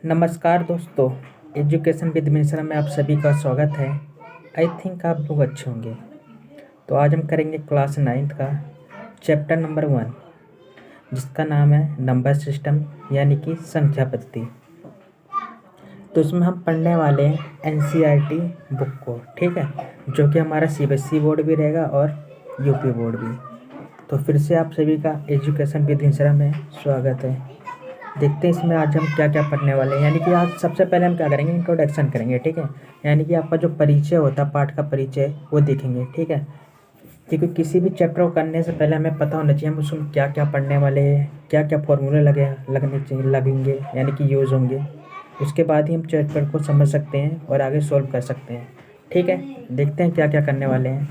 नमस्कार दोस्तों, education with Mishra में आप सभी का स्वागत है। आई थिंक आप लोग अच्छे होंगे। तो आज हम करेंगे क्लास 9th का चैप्टर नंबर 1, जिसका नाम है नंबर सिस्टम यानी कि संख्या पद्धति। तो इसमें हम पढ़ने वाले हैं एनसीईआरटी बुक को, ठीक है, जो कि हमारा सीबीएसई बोर्ड भी रहेगा और यूपी बोर्ड भी। तो फिर से आप सभी का एजुकेशन विद मिश्रा में स्वागत है। देखते हैं इसमें आज हम क्या क्या पढ़ने वाले हैं। यानी कि आज सबसे पहले हम क्या करेंगे, इंट्रोडक्शन करेंगे, ठीक है। यानी कि आपका जो परिचय होता है, पाठ का परिचय, वो देखेंगे, ठीक है। क्योंकि किसी भी चैप्टर को करने से पहले हमें पता होना चाहिए हम उसमें क्या क्या पढ़ने वाले हैं, क्या क्या फॉर्मूले लगेंगे, यानी कि यूज़ होंगे। उसके बाद ही हम चैप्टर को समझ सकते हैं और आगे सोल्व कर सकते हैं, ठीक है। देखते हैं क्या क्या करने वाले हैं।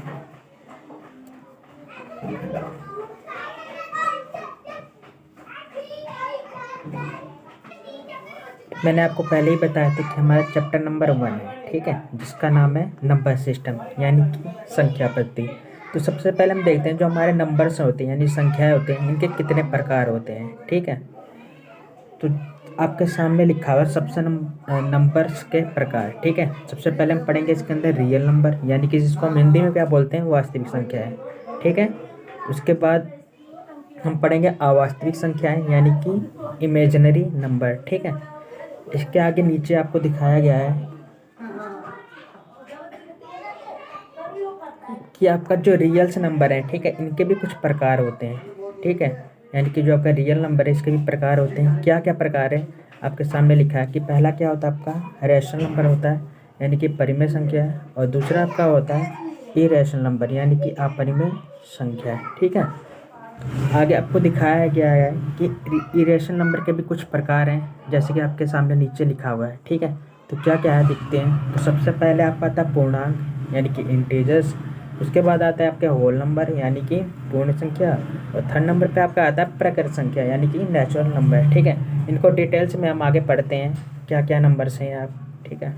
मैंने आपको पहले ही बताया था कि हमारा चैप्टर नंबर 1 है, ठीक है, जिसका नाम है नंबर सिस्टम यानी कि संख्या पद्धति। तो सबसे पहले हम देखते हैं जो हमारे नंबर्स होते हैं यानी संख्याएं होते हैं, इनके कितने प्रकार होते हैं, ठीक है। तो आपके सामने लिखा हुआ है सबसे नंबर्स के प्रकार, ठीक है। सबसे पहले हम पढ़ेंगे इसके अंदर रियल नंबर यानी कि जिसको हम हिंदी में क्या बोलते हैं, वास्तविक संख्या है, ठीक है। उसके बाद हम पढ़ेंगे अवास्तविक संख्याएं यानी कि इमेजिनरी नंबर, ठीक है। इसके आगे नीचे आपको दिखाया गया है कि आपका जो रियल्स नंबर है, ठीक है, इनके भी कुछ प्रकार होते हैं, ठीक है। यानी कि जो आपका रियल नंबर है इसके भी प्रकार होते हैं। क्या क्या प्रकार है आपके सामने लिखा है कि पहला क्या होता है, आपका रैशनल नंबर होता है यानी कि परिमेय संख्या है, और दूसरा आपका होता है इरेशनल नंबर यानी कि अपरिमेय संख्या है, ठीक है। आगे आपको दिखाया गया है कि इरेशनल नंबर के भी कुछ प्रकार हैं, जैसे कि आपके सामने नीचे लिखा हुआ है, ठीक है। तो क्या क्या है दिखते हैं। तो सबसे पहले आपका आता है पूर्णांक यानी कि इंटीजर्स। उसके बाद आता है आपके होल नंबर यानी कि पूर्ण संख्या, और थर्ड नंबर पे आपका आता है प्रकृत संख्या यानी कि नेचुरल नंबर, ठीक है। इनको डिटेल्स में हम आगे पढ़ते हैं क्या क्या नंबर्स हैं आप, ठीक है।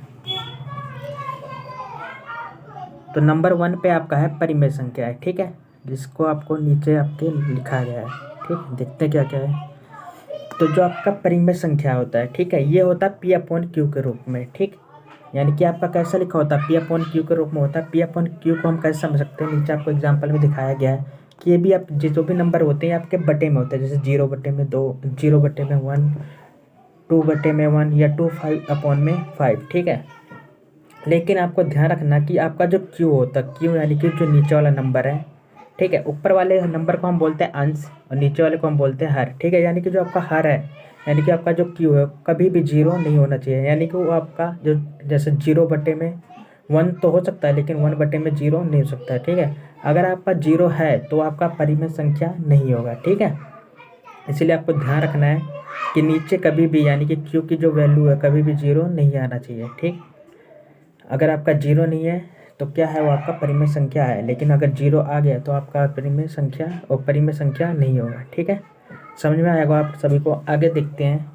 तो नंबर 1 पे आपका है परिमेय संख्या है, ठीक है, जिसको आपको नीचे आपके लिखा गया है, ठीक। देखते हैं क्या क्या है। तो जो आपका परिमेय संख्या होता है, ठीक है, ये होता है पी अपॉन क्यू के रूप में, ठीक। यानी कि आपका कैसा लिखा होता है, पी अपॉन क्यू के रूप में होता है। पी अपॉन क्यू को हम कैसे समझ सकते हैं, नीचे आपको एग्जाम्पल में दिखाया गया है कि ये भी आप जो भी नंबर होते हैं आपके बटे में होते हैं, जैसे 0/2, 0/1, 2/1 या 2/5, ठीक है। लेकिन आपको ध्यान रखना कि आपका जो क्यू होता है, क्यू यानी कि जो नीचे वाला नंबर है, ठीक है, ऊपर वाले नंबर को हम बोलते हैं अंश और नीचे वाले को हम बोलते हैं हर, ठीक है। यानी कि जो आपका हर है यानी कि आपका जो क्यू है कभी भी 0 नहीं होना चाहिए। यानी कि वो आपका जो जैसे 0/1 तो हो सकता है, लेकिन 1/0 नहीं हो सकता है, ठीक है। अगर आपका 0 है तो आपका परिमेय संख्या नहीं होगा, ठीक है। इसलिए आपको ध्यान रखना है कि नीचे कभी भी यानी कि क्यू की जो वैल्यू है कभी भी 0 नहीं आना चाहिए, ठीक। अगर आपका 0 नहीं है तो क्या है, वो आपका परिमेय संख्या है, लेकिन अगर 0 आ गया तो आपका परिमेय संख्या नहीं होगा, ठीक है। समझ में आएगा आप सभी को। आगे देखते हैं।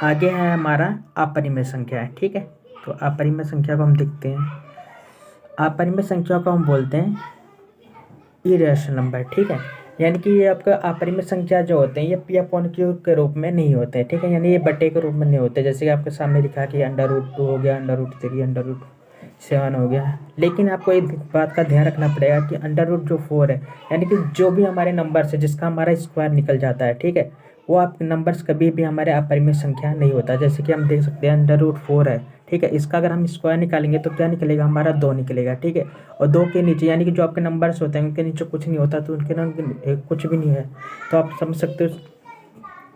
आगे है हमारा अपरिमेय संख्या है, ठीक है। तो अपरिमेय संख्या को हम देखते हैं। अपरिमेय संख्या को हम बोलते हैं इरेशनल नंबर, ठीक है। यानी कि ये आपका अपरिमेय संख्या जो होते हैं ये पी अपॉन क्यू के रूप में नहीं होते हैं, ठीक है। यानी ये बटे के रूप में नहीं होते, जैसे कि आपके सामने लिखा है कि √2 हो गया, √3, √7 हो गया। लेकिन आपको एक बात का ध्यान रखना पड़ेगा कि √4 है, यानी कि जो भी हमारे नंबर है जिसका हमारा स्क्वायर निकल जाता है, ठीक है, वो आपके नंबर्स कभी भी हमारे अपरिमेय संख्या नहीं होता। जैसे कि हम देख सकते हैं √4 है, ठीक है, इसका अगर हम स्क्वायर निकालेंगे तो क्या निकलेगा, हमारा 2 निकलेगा, ठीक है। और 2 के नीचे यानी कि जो आपके नंबर्स होते हैं उनके नीचे कुछ नहीं होता, तो उनके नाम कुछ भी नहीं है, तो आप समझ सकते हो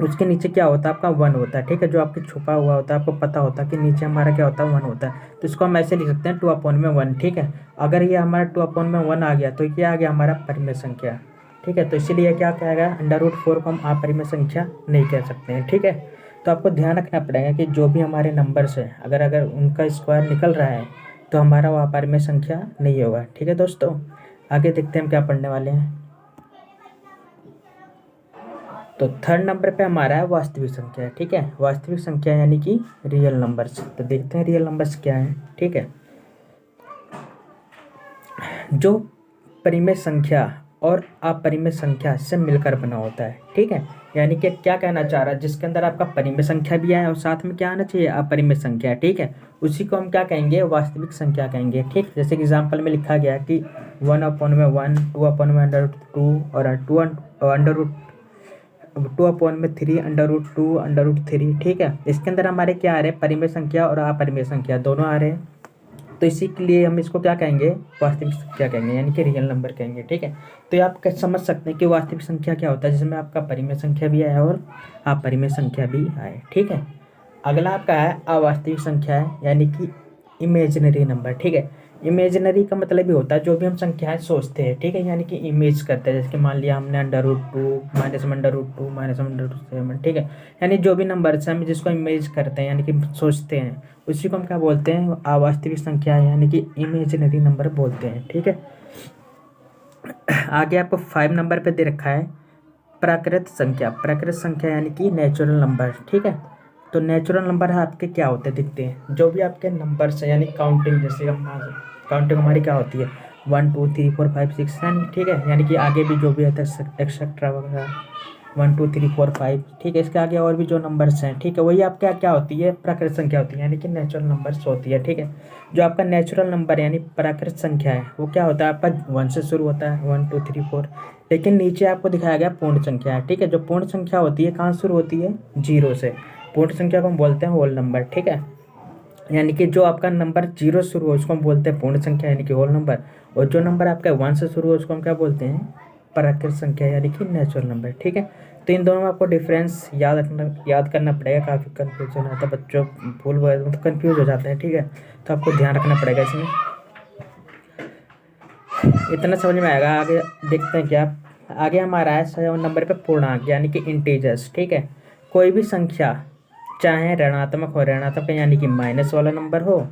उसके नीचे क्या होता है, आपका 1 होता है, ठीक है। जो आपके छुपा हुआ होता है, आपको पता होता है कि नीचे हमारा क्या होता है, 1 होता है। तो इसको हम ऐसे लिख सकते हैं 2/1, ठीक है। अगर ये हमारा 2/1 आ गया तो ये आ गया हमारा परिमेय संख्या, ठीक है। तो इसीलिए क्या कहेगा, √4 को हम अपरिमेय संख्या नहीं कह सकते हैं, ठीक है। तो आपको ध्यान रखना पड़ेगा कि जो भी हमारे नंबर्स हैं अगर उनका स्क्वायर निकल रहा है तो हमारा वो अपरिमेय संख्या नहीं होगा, ठीक है दोस्तों। आगे देखते हैं हम क्या पढ़ने वाले हैं। तो थर्ड नंबर पे हमारा है वास्तविक संख्या, ठीक है। वास्तविक संख्या यानी कि रियल नंबर्स। तो देखते हैं रियल नंबर्स क्या है, ठीक है। जो परिमेय संख्या और अपरिमेय संख्या से मिलकर बना होता है। ठीक है, यानी कि क्या कहना चाह रहा है, जिसके अंदर आपका परिमेय संख्या भी है और साथ में क्या आना चाहिए, अपरिमेय संख्या। ठीक है, उसी को हम क्या कहेंगे, वास्तविक संख्या कहेंगे। ठीक, जैसे कि एग्जाम्पल में लिखा गया कि 1/1, 2/2 और 2/3, √2, ठीक है। इसके अंदर हमारे क्या आ रहे हैं, परिमेय संख्या और अपरिमेय संख्या दोनों आ रहे हैं। तो इसी के लिए हम इसको क्या कहेंगे, वास्तविक संख्या कहेंगे, यानी कि रियल नंबर कहेंगे। ठीक है, तो ये आप समझ सकते हैं कि वास्तविक संख्या क्या होता है, जिसमें आपका परिमेय संख्या भी आया और अपरिमेय संख्या भी आए। ठीक है, अगला आपका है अवास्तविक संख्या है, यानी कि इमेजिनरी नंबर। ठीक है, इमेजिनरी का मतलब ये होता है जो भी हम संख्याएं सोचते हैं। ठीक है, यानी कि इमेज करते हैं, जैसे कि मान लिया हमने √2, -√2, -√7। ठीक है, यानी जो भी नंबर्स हैं हम जिसको इमेज करते हैं यानी कि सोचते हैं, उसी को हम क्या बोलते हैं, अवास्तविक संख्या यानी कि इमेजिनरी नंबर बोलते हैं। ठीक है, आगे आपको 5 नंबर पे दे रखा है प्राकृत संख्या। प्राकृत संख्या यानी कि नेचुरल नंबर। ठीक है, तो नेचुरल नंबर आपके क्या होते हैं, दिखते हैं जो भी आपके नंबर्स हैं, यानी काउंटिंग, जैसे हम काउंटिंग हमारी क्या होती है 1 2 3 4 5 6 यानी। ठीक है, यानी कि आगे भी जो भी है एक्सेट्रा वगैरह 1 2 3 4 5। ठीक है, इसके आगे और भी जो नंबर्स हैं, ठीक है, वही आपके क्या होती है, प्राकृत संख्या होती है, यानी कि नेचुरल नंबर्स होती है। ठीक है, जो आपका नेचुरल नंबर यानी प्राकृत संख्या है वो क्या होता है, आपका 1 से शुरू होता है, 1 2 3 4। लेकिन नीचे आपको दिखाया गया पूर्ण संख्या है। ठीक है, जो पूर्ण संख्या होती है कहाँ शुरू होती है, 0 से। पूर्ण संख्या को हम बोलते हैं होल नंबर। ठीक है, यानी कि जो आपका नंबर 0 शुरू हो उसको हम बोलते हैं पूर्ण संख्या यानी कि होल नंबर, और जो नंबर आपका 1 से शुरू हो उसको हम क्या बोलते हैं, प्राकृत संख्या यानी कि नेचुरल नंबर। ठीक है, तो इन दोनों में आपको डिफरेंस याद करना पड़ेगा। काफ़ी कन्फ्यूजन आता है बच्चों, भूल वगैरह तो कन्फ्यूज हो जाते हैं। ठीक है, तो आपको ध्यान रखना पड़ेगा इसमें, इतना समझ में आएगा। आगे देखते हैं क्या, आगे हमारा है 7 नंबर पे पूर्णांक यानी कि इंटीजर्स। ठीक है, कोई भी संख्या चाहे ऋणात्मक हो, ऋणात्मक यानी कि माइनस वाला नंबर हो,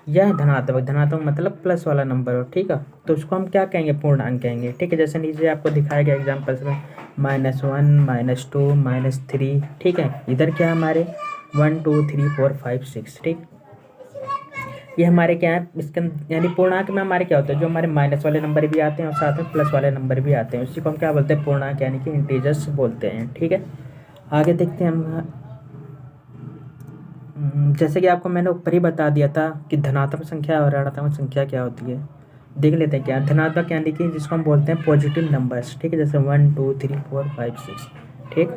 या धनात्मक, धनात्मक मतलब प्लस वाला नंबर हो। ठीक है, तो उसको हम क्या कहेंगे, पूर्णांक कहेंगे। ठीक है, जैसे नीचे आपको दिखाया गया एग्जाम्पल्स में -1 -2 -3। ठीक है, इधर क्या है हमारे 1 2 3 4 5 6। ठीक, ये हमारे क्या है, इसके यानी पूर्णांक में हमारे क्या होता है, जो हमारे माइनस वाले नंबर भी आते हैं और साथ में प्लस वाले नंबर भी आते हैं, उसी को हम क्या बोलते हैं, पूर्णांक यानी कि इंटीजर्स बोलते हैं। ठीक है, आगे देखते हैं हम, जैसे कि आपको मैंने ऊपर ही बता दिया था कि धनात्मक संख्या और ऋणात्मक संख्या क्या होती है। देख लेते हैं क्या, धनात्मक यानी कि जिसको हम बोलते हैं पॉजिटिव नंबर्स। ठीक है, जैसे 1 2 3 4 5 6। ठीक,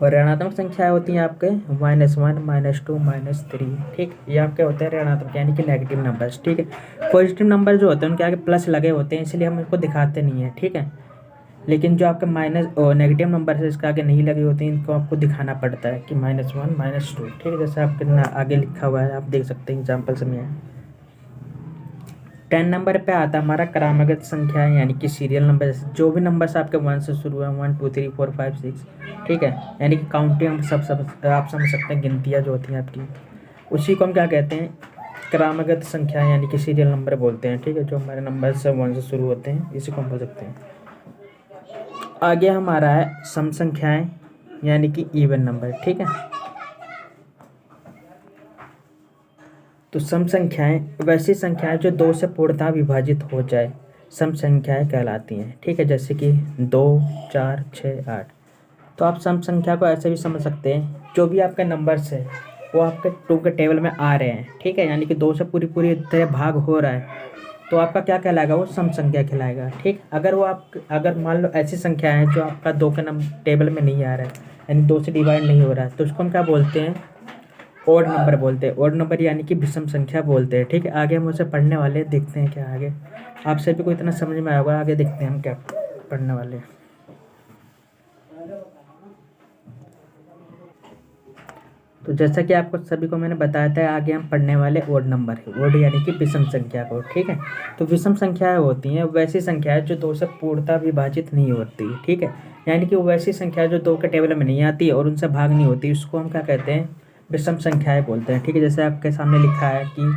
और ऋणात्मक संख्याएं होती हैं आपके -1 -2 -3। ठीक, ये आपके होते हैं ऋणात्मक यानी कि नेगेटिव नंबर्स। ठीक है, पॉजिटिव नंबर जो होते हैं उनके आगे प्लस लगे होते हैं, इसलिए हम इनको दिखाते नहीं हैं। ठीक है, लेकिन जो आपके माइनस और नेगेटिव नंबर है इसके आगे नहीं लगे होते हैं, इनको आपको दिखाना पड़ता है कि -1 -2। ठीक है, जैसे आपके आगे लिखा हुआ है, आप देख सकते हैं एग्जाम्पल्स में है। 10 नंबर पे आता है हमारा क्रमागत संख्या है, यानी कि सीरियल नंबर, जैसे जो भी नंबर्स आपके 1 से शुरू है, 1 2 3 4 5 6। ठीक है, यानी कि काउंटिंग सब आप समझ सकते हैं, गिनतियाँ जो होती हैं आपकी, उसी को हम क्या कहते हैं, क्रमागत संख्या यानी कि सीरियल नंबर बोलते हैं। ठीक है, जो हमारे नंबर से 1 से शुरू होते हैं, इसी को हम बोल सकते हैं। आगे हमारा है सम संख्याएं यानी कि इवन नंबर। ठीक है, तो सम संख्याएं वैसी संख्याएं जो 2 से पूर्णतः विभाजित हो जाए, सम संख्याएं कहलाती हैं। ठीक है, जैसे कि 2 4 6 8। तो आप सम संख्या को ऐसे भी समझ सकते हैं, जो भी आपके नंबर्स है वो आपके 2 के टेबल में आ रहे हैं। ठीक है, यानी कि 2 से पूरी तरह भाग हो रहा है, तो आपका क्या कहलाएगा, वो सम संख्या कहलाएगा। ठीक, अगर मान लो ऐसी संख्या है जो आपका 2 के टेबल में नहीं आ रहा है, यानी 2 से डिवाइड नहीं हो रहा है, तो उसको हम क्या बोलते हैं, ओड नंबर बोलते हैं। ओड नंबर यानी कि विषम संख्या बोलते हैं। ठीक है, आगे हम उसे पढ़ने वाले हैं, देखते हैं क्या आगे आप सभी को इतना समझ में आया होगा। आगे देखते हैं हम क्या पढ़ने वाले हैं। तो जैसा कि आपको सभी को मैंने बताया था, आगे हम पढ़ने वाले ओड नंबर है, ओड यानी कि विषम संख्या को। ठीक है, तो विषम संख्याएं होती हैं वैसी संख्याएं जो 2 से पूर्णतः विभाजित नहीं होती। ठीक है, यानी कि वो वैसी संख्या जो 2 के टेबल में नहीं आती और उनसे भाग नहीं होती, उसको हम क्या कहते हैं, विषम संख्याएं बोलते हैं। ठीक है, जैसे आपके सामने लिखा है कि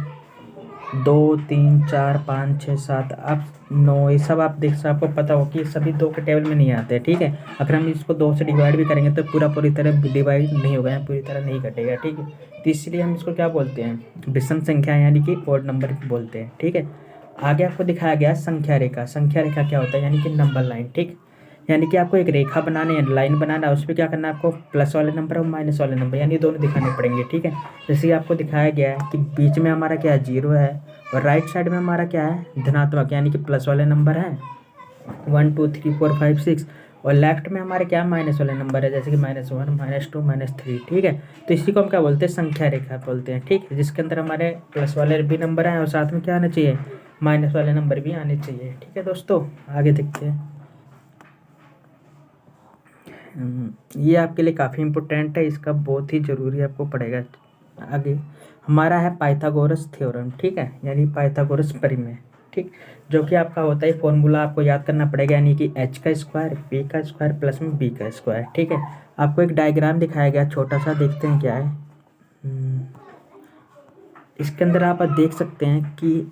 2 3 4 5 6 7 8 9, ये सब आप आपको पता हो कि ये सभी 2 के टेबल में नहीं आते। ठीक है, अगर हम इसको 2 से डिवाइड भी करेंगे तो पूरी तरह डिवाइड नहीं होगा, पूरी तरह नहीं कटेगा। ठीक है, तो इसलिए हम इसको क्या बोलते हैं, विषम संख्या यानी कि ओड नंबर बोलते हैं। ठीक है, आगे आपको दिखाया गया है संख्या रेखा। संख्या रेखा क्या होता है, यानी कि नंबर लाइन, ठीक। यानी कि आपको एक रेखा बनानी है, लाइन बनाना है, उस पर क्या करना है आपको, प्लस वाले नंबर और माइनस वाले नंबर यानी दोनों दिखाने पड़ेंगे, ठीक है। जैसे कि आपको दिखाया गया है कि बीच में हमारा क्या है, 0 है, और राइट साइड में हमारा क्या है, धनात्मक यानी कि प्लस वाले नंबर हैं 1 2 3 4 5 6, और लेफ्ट में हमारे क्या माइनस वाले नंबर है, जैसे कि -1 -2 -3, ठीक है। तो इसी को हम क्या बोलते हैं, संख्या रेखा बोलते हैं, ठीक है, जिसके अंदर हमारे प्लस वाले भी नंबर हैं और साथ में क्या आना चाहिए, माइनस वाले नंबर भी आने चाहिए, ठीक है दोस्तों। आगे देखते हैं। ये आपके लिए काफ़ी इम्पोर्टेंट है, इसका बहुत ही ज़रूरी आपको पड़ेगा। आगे हमारा है पाइथागोरस थ्योरम, ठीक है, यानी पाइथागोरस परिमेय, ठीक, जो कि आपका होता है फॉर्मूला आपको याद करना पड़ेगा, यानी कि h का स्क्वायर p का स्क्वायर प्लस में b का स्क्वायर, ठीक है। आपको एक डायग्राम दिखाया गया छोटा सा, देखते हैं क्या है। इसके अंदर आप देख सकते हैं कि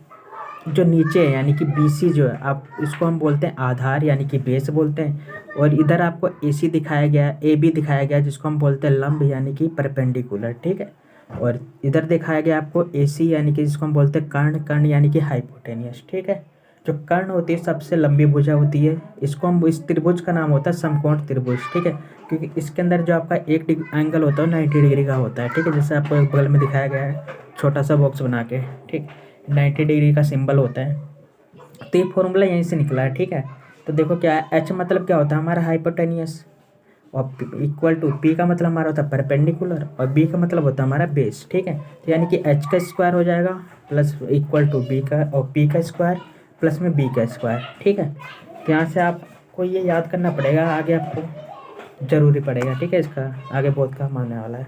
जो नीचे है यानी कि BC जो है, आप इसको हम बोलते हैं आधार यानी कि बेस बोलते हैं, और इधर आपको AC दिखाया गया है, AB दिखाया गया है, जिसको हम बोलते हैं लंब यानी कि परपेंडिकुलर, ठीक है। और इधर दिखाया गया आपको AC यानी कि जिसको हम बोलते हैं कर्ण, कर्ण यानी कि हाइपोटेनियस, ठीक है। जो कर्ण होती है सबसे लंबी भुजा होती है, इसको हम, इस त्रिभुज का नाम होता है समकोण त्रिभुज, ठीक है, क्योंकि इसके अंदर जो आपका एक एंगल होता है 90 डिग्री का होता है, ठीक है, जैसे आपको बगल में दिखाया गया है छोटा सा बॉक्स बना के, ठीक, 90 डिग्री का सिंबल होता है। तो ये फॉर्मूला यहीं से निकला है, ठीक है। तो देखो क्या है, H मतलब क्या होता है हमारा हाइपोटेनियस, और इक्वल टू P का मतलब हमारा होता है परपेंडिकुलर, और B का मतलब होता है हमारा बेस, ठीक है। तो यानी कि H का स्क्वायर हो जाएगा प्लस इक्वल टू B का, और P का स्क्वायर प्लस में B का स्क्वायर, ठीक है। तो यहाँ से आपको ये याद करना पड़ेगा, आगे आपको ज़रूरी पड़ेगा, ठीक है, इसका आगे बहुत काम आने वाला है।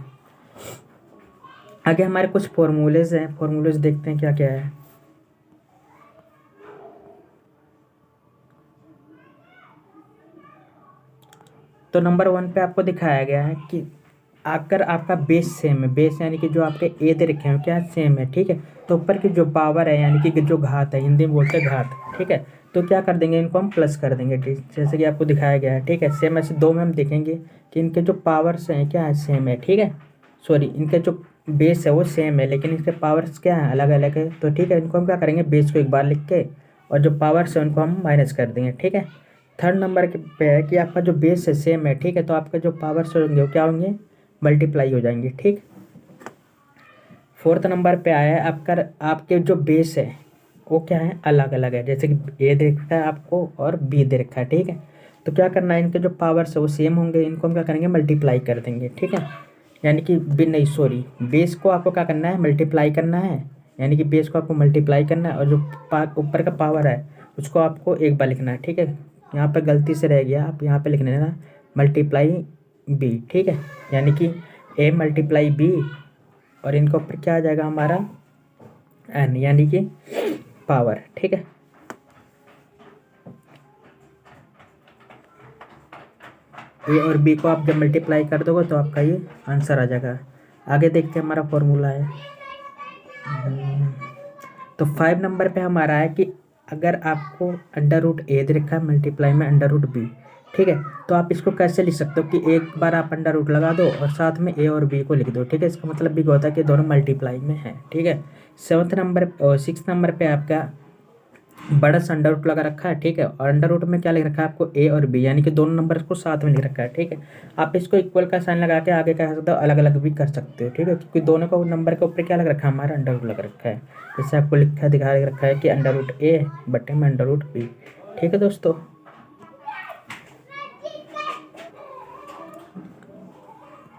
आगे हमारे कुछ फॉर्मूलेज हैं, फॉर्मूलेज देखते हैं क्या क्या है। तो नंबर 1 पे आपको दिखाया गया है कि अगर आपका बेस सेम है, बेस यानी कि जो आपके ए दे रखे हैं क्या सेम है, ठीक है, तो ऊपर की जो पावर है यानी कि जो घात है, हिंदी में बोलते हैं घात, ठीक है, तो क्या कर देंगे, इनको हम प्लस कर देंगे, ठीक, जैसे कि आपको दिखाया गया है, ठीक है। सेम ऐसे दो में हम देखेंगे कि इनके जो पावर्स हैं क्या है, सेम है, ठीक है, सॉरी, इनके जो बेस है वो सेम है, लेकिन इसके पावर्स क्या है, अलग अलग है, तो ठीक है, इनको हम क्या करेंगे, बेस को एक बार लिख के और जो पावर्स है उनको हम माइनस कर देंगे, ठीक है। थर्ड नंबर पे है कि आपका जो बेस है सेम है, ठीक है, तो आपके जो पावर्स होंगे वो क्या होंगे, मल्टीप्लाई हो जाएंगे, ठीक। फोर्थ नंबर पे आया है आपका, आपके जो बेस है वो क्या है, अलग अलग है, जैसे कि ए दे रखा है आपको और बी दे रखा है, ठीक है। तो क्या करना है, इनके जो पावर्स है वो सेम होंगे, इनको हम क्या करेंगे, मल्टीप्लाई कर देंगे, ठीक है। यानी कि बी नहीं सॉरी, बेस को आपको क्या करना है, मल्टीप्लाई करना है, यानी कि बेस को आपको मल्टीप्लाई करना है, और जो ऊपर का पावर है उसको आपको एक बार लिखना है, ठीक है। यहाँ पर गलती से रह गया, आप यहाँ पे लिखने ना मल्टीप्लाई बी, ठीक है, यानी कि ए मल्टीप्लाई बी, और इनके ऊपर क्या आ जाएगा हमारा एन यानी कि पावर, ठीक है। ए और बी को आप जब मल्टीप्लाई कर दोगे तो आपका ये आंसर आ जाएगा। आगे देखते हैं हमारा फॉर्मूला है। तो 5 नंबर पे हमारा है कि अगर आपको अंडर रूट ए दे रखा है मल्टीप्लाई में अंडर रूट बी, ठीक है, तो आप इसको कैसे लिख सकते हो कि एक बार आप अंडर रूट लगा दो और साथ में ए और बी को लिख दो, ठीक है, इसका मतलब भी होता है कि दोनों मल्टीप्लाई में है, ठीक है। 7th नंबर और 6th नंबर पे आपका बड़ा सा अंडर रूट लगा रखा है, ठीक है, और अंडर रूट में क्या लिख रखा है आपको ए और बी, यानी कि दोनों नंबर को साथ में लिख रखा है, ठीक है। आप इसको इक्वल का साइन लगा के आगे कह सकते हो, अलग अलग भी कर सकते हो, ठीक है, क्योंकि दोनों को नंबर के ऊपर क्या लग रखा है, हमारा अंडर रूट लग रखा है, जैसे आपको लिखा दिखा रखा है कि अंडर रूट ए बटे में अंडर रूट बी, ठीक है दोस्तों।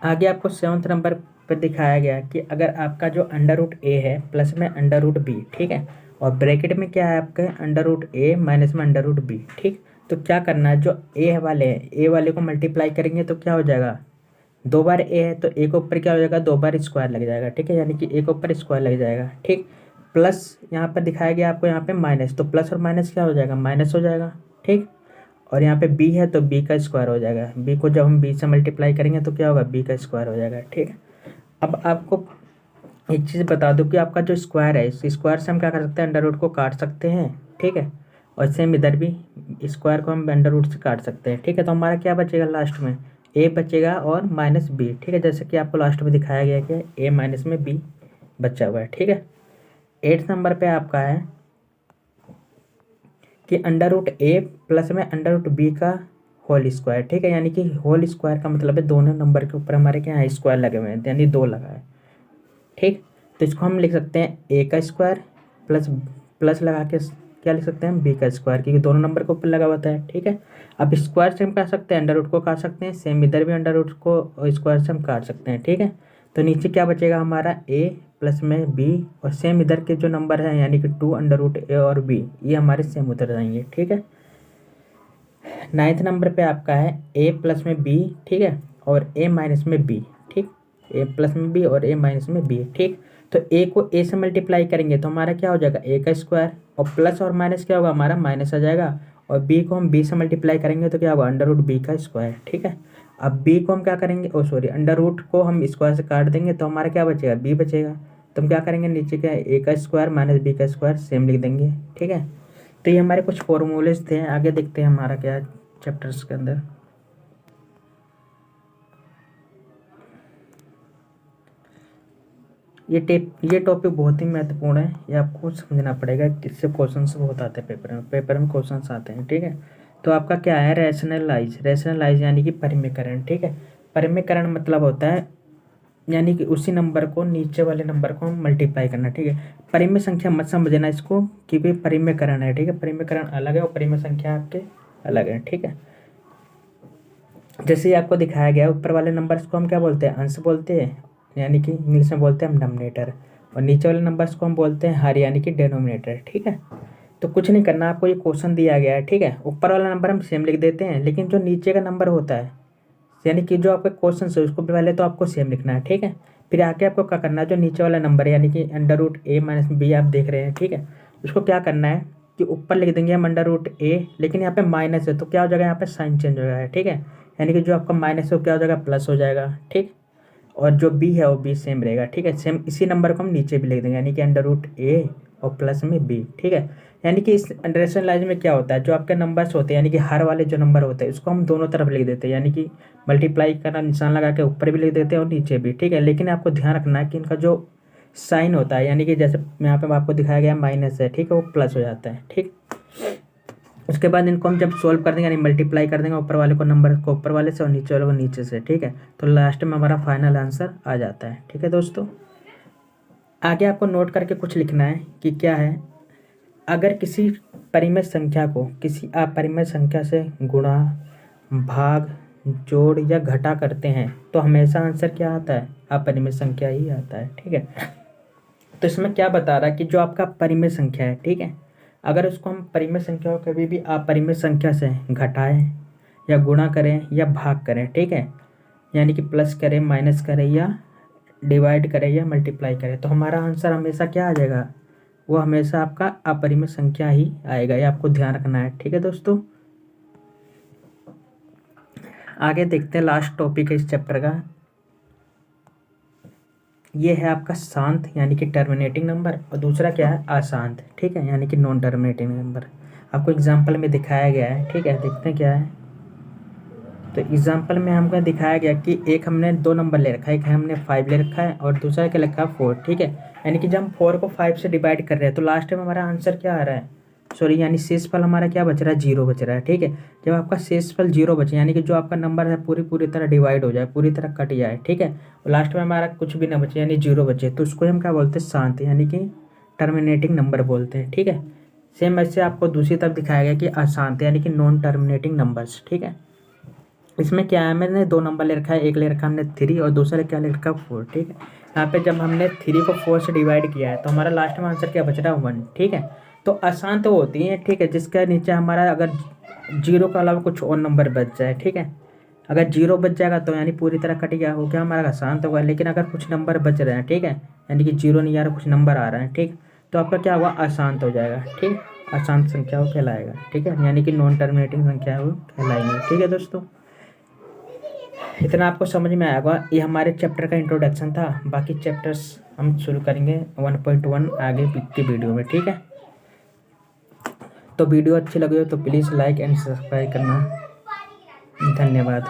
आगे आपको 7th नंबर पर दिखाया गया कि अगर आपका जो अंडर रूट ए है प्लस में अंडर रूट बी, ठीक है, और ब्रैकेट में क्या है आपके अंडर रूट ए माइनस में अंडर रूट बी, ठीक, तो क्या करना है, जो ए वाले हैं ए वाले को मल्टीप्लाई करेंगे तो क्या हो जाएगा, 2 बार ए है तो ए के ऊपर क्या हो जाएगा, 2 बार स्क्वायर लग जाएगा, ठीक है, यानी कि ए के ऊपर स्क्वायर लग जाएगा, ठीक, प्लस यहाँ पर दिखाया गया आपको यहाँ पे माइनस, तो प्लस और माइनस क्या हो जाएगा, माइनस हो जाएगा, ठीक, और यहाँ पे बी है तो बी का स्क्वायर हो जाएगा, बी को जब हम बी से मल्टीप्लाई करेंगे तो क्या होगा, बी का स्क्वायर हो जाएगा, ठीक है। अब आपको एक चीज़ बता दूं कि आपका जो स्क्वायर है इस स्क्वायर से हम क्या कर सकते हैं, अंडर रूट को काट सकते हैं, ठीक है, और सेम इधर भी स्क्वायर को हम अंडर रूट से काट सकते हैं, ठीक है। तो हमारा क्या बचेगा लास्ट में, ए बचेगा और माइनस बी, ठीक है, जैसे कि आपको लास्ट में दिखाया गया कि ए माइनस में बी बचा हुआ है, ठीक है। 8th नंबर पे आपका है कि अंडर रूट ए प्लस में अंडर रूट बी का होल स्क्वायर, ठीक है। यानी कि होल स्क्वायर का मतलब है दोनों नंबर के ऊपर हमारे क्या है स्क्वायर लगे हुए हैं, यानी 2 लगा है, ठीक। तो इसको हम लिख सकते हैं ए का स्क्वायर प्लस प्लस लगा के क्या लिख सकते हैं बी का स्क्वायर, क्योंकि दोनों नंबर के ऊपर लगा होता है, ठीक है। अब स्क्वायर से हम काट सकते हैं, अंडर रूट को काट सकते हैं, सेम इधर भी अंडर रूट को स्क्वायर से हम काट सकते हैं, ठीक है। तो नीचे क्या बचेगा हमारा ए प्लस में बी, और सेम इधर के जो नंबर हैं यानी कि 2 अंडर रूट ए और बी, ये हमारे सेम उतर जाएंगे, ठीक है। 9th नंबर पे आपका है ए प्लस में बी, ठीक है, और ए माइनस में बी, ठीक। ए प्लस में बी और ए माइनस में बी, ठीक। तो ए को ए से मल्टीप्लाई करेंगे तो हमारा क्या हो जाएगा ए का स्क्वायर, और प्लस और माइनस क्या होगा हमारा माइनस आ जाएगा, और बी को हम बी से मल्टीप्लाई करेंगे तो क्या होगा अंडर रूट बी का स्क्वायर, ठीक है। अब बी को हम क्या करेंगे, अंडर रूट को हम स्क्वायर से काट देंगे तो हमारा क्या बचेगा बी बचेगा। तो हम क्या करेंगे नीचे क्या है ए का स्क्वायर माइनस बी का स्क्वायर सेम लिख देंगे, ठीक है। तो ये हमारे कुछ फॉर्मूलेज थे, आगे देखते हैं हमारा क्या चैप्टर्स के अंदर। ये टॉपिक बहुत ही महत्वपूर्ण है, ये आपको समझना पड़ेगा, किससे क्वेश्चंस बहुत आते हैं पेपर में क्वेश्चंस आते हैं, ठीक है। तो आपका क्या है रैशनलाइज यानी कि परिमेयकरण, ठीक है। परिमेयकरण मतलब होता है यानी कि उसी नंबर को नीचे वाले नंबर को हम मल्टीप्लाई करना, ठीक है। परिमेय संख्या मत समझना इसको, क्योंकि परिमेयकरण है, ठीक है। परिमेयकरण अलग है और परिमेय संख्या आपके अलग है, ठीक है। जैसे ही आपको दिखाया गया ऊपर वाले नंबर्स को हम क्या बोलते हैं अंश बोलते हैं, यानी कि इंग्लिश में बोलते हैं हम डिनोमिनेटर, और नीचे वाले नंबर्स को हम बोलते हैं हर यानी कि डिनोमिनेटर, ठीक है। तो कुछ नहीं करना, आपको ये क्वेश्चन दिया गया है, ठीक है। ऊपर वाला नंबर हम सेम लिख देते हैं, लेकिन जो नीचे का नंबर होता है यानी कि जो आपका क्वेश्चन है उसको पहले तो आपको सेम लिखना है, ठीक है। फिर आके आपको क्या करना है जो नीचे वाला नंबर है यानी कि अंडर रूट ए माइनस बी आप देख रहे हैं, ठीक है। उसको क्या करना है कि ऊपर लिख देंगे हम अंडर रूट ए, लेकिन यहाँ पे माइनस है तो क्या हो जाएगा यहाँ पे साइन चेंज हो जाएगा, ठीक है। यानी कि जो आपका माइनस है वो क्या हो जाएगा प्लस हो जाएगा, ठीक। और जो बी है वो बी सेम रहेगा, ठीक है। सेम इसी नंबर को हम नीचे भी लिख देंगे यानी कि अंडर रूट ए और प्लस में बी, ठीक है। यानी कि इस रैशनलाइज में क्या होता है जो आपके नंबर्स होते हैं यानी कि हर वाले जो नंबर होते हैं उसको हम दोनों तरफ लिख देते हैं, यानी कि मल्टीप्लाई करना निशान लगा के ऊपर भी लिख देते हैं और नीचे भी, ठीक है। लेकिन आपको ध्यान रखना है कि इनका जो साइन होता है यानी कि जैसे यहाँ पे आपको दिखाया गया माइनस है, ठीक है, वो प्लस हो जाता है, ठीक। उसके बाद इनको हम जब सोल्व कर देंगे यानी मल्टीप्लाई कर देंगे ऊपर वाले को नंबर को ऊपर वाले से और नीचे वाले को नीचे से, ठीक है। तो लास्ट में हमारा फाइनल आंसर आ जाता है, ठीक है दोस्तों। आगे आपको नोट करके कुछ लिखना है कि क्या है, अगर किसी परिमेय संख्या को किसी अपरिमेय संख्या से गुणा भाग जोड़ या घटा करते हैं तो हमेशा आंसर क्या आता है अपरिमेय संख्या ही आता है, ठीक है। तो इसमें क्या बता रहा है कि जो आपका परिमेय संख्या है, ठीक है, अगर उसको हम परिमेय संख्या को कभी भी अपरिमेय संख्या से घटाएं या गुणा करें या भाग करें, ठीक है, यानी कि प्लस करें माइनस करें या डिवाइड करें या मल्टीप्लाई करें, तो हमारा आंसर हमेशा क्या आ जाएगा, वो हमेशा आपका अपरिमेय संख्या ही आएगा। ये आपको ध्यान रखना है, ठीक है दोस्तों। आगे देखते हैं लास्ट टॉपिक है इस चैप्टर का, ये है आपका शांत यानी कि टर्मिनेटिंग नंबर, और दूसरा क्या है अशांत, ठीक है, यानी कि नॉन टर्मिनेटिंग नंबर। आपको एग्जाम्पल में दिखाया गया है, ठीक है, देखते हैं क्या है। तो एग्जाम्पल में हमको दिखाया गया कि एक हमने 2 नंबर ले रखा है, एक हमने 5 ले रखा है और दूसरा क्या लिखा है 4, ठीक है। यानी कि जब हम 4 को 5 से डिवाइड कर रहे हैं तो लास्ट में हमारा आंसर क्या आ रहा है, सॉरी यानी शेषफल हमारा क्या बच रहा है 0 बच रहा है, ठीक है। जब आपका शेषफल 0 बचे यानी कि जो आपका नंबर है पूरी तरह डिवाइड हो जाए, पूरी तरह कट जाए, ठीक है, और लास्ट में हमारा कुछ भी ना बचे यानी 0 बचे, तो उसको हम क्या बोलते हैं शांत यानी कि टर्मिनेटिंग नंबर बोलते हैं, ठीक है। सेम ऐसे आपको दूसरी तरफ दिखाया गया कि अशांत यानी कि नॉन टर्मिनेटिंग नंबर्स, ठीक है। इसमें क्या है मैंने 2 नंबर ले रखा है, एक ले रखा हमने 3 और दूसरा क्या ले रखा 4, ठीक है। यहाँ पे जब हमने 3 को 4 से डिवाइड किया है तो हमारा लास्ट में आंसर क्या बच रहा है 1, ठीक है। तो अशांत वो होती है, ठीक है, जिसके नीचे हमारा अगर 0 के अलावा कुछ और नंबर बच जाए, ठीक है। अगर 0 बच जाएगा तो यानी पूरी तरह कट गया हो, क्या हमारा अशांत होगा। लेकिन अगर कुछ नंबर बच रहे हैं, ठीक है, यानी कि 0 नहीं आ रहा कुछ नंबर आ रहा है, ठीक, तो आपका क्या हुआ अशांत हो जाएगा, ठीक, अशांत संख्या वो कहलाएगा, ठीक है, यानी कि नॉन टर्मिनेटिंग संख्या वो कहलाएंगे, ठीक है दोस्तों। इतना आपको समझ में आएगा, ये हमारे चैप्टर का इंट्रोडक्शन था, बाकी चैप्टर्स हम शुरू करेंगे 1.1 आगे की वीडियो में, ठीक है। तो वीडियो अच्छी लगी हो तो प्लीज़ लाइक एंड सब्सक्राइब करना, धन्यवाद।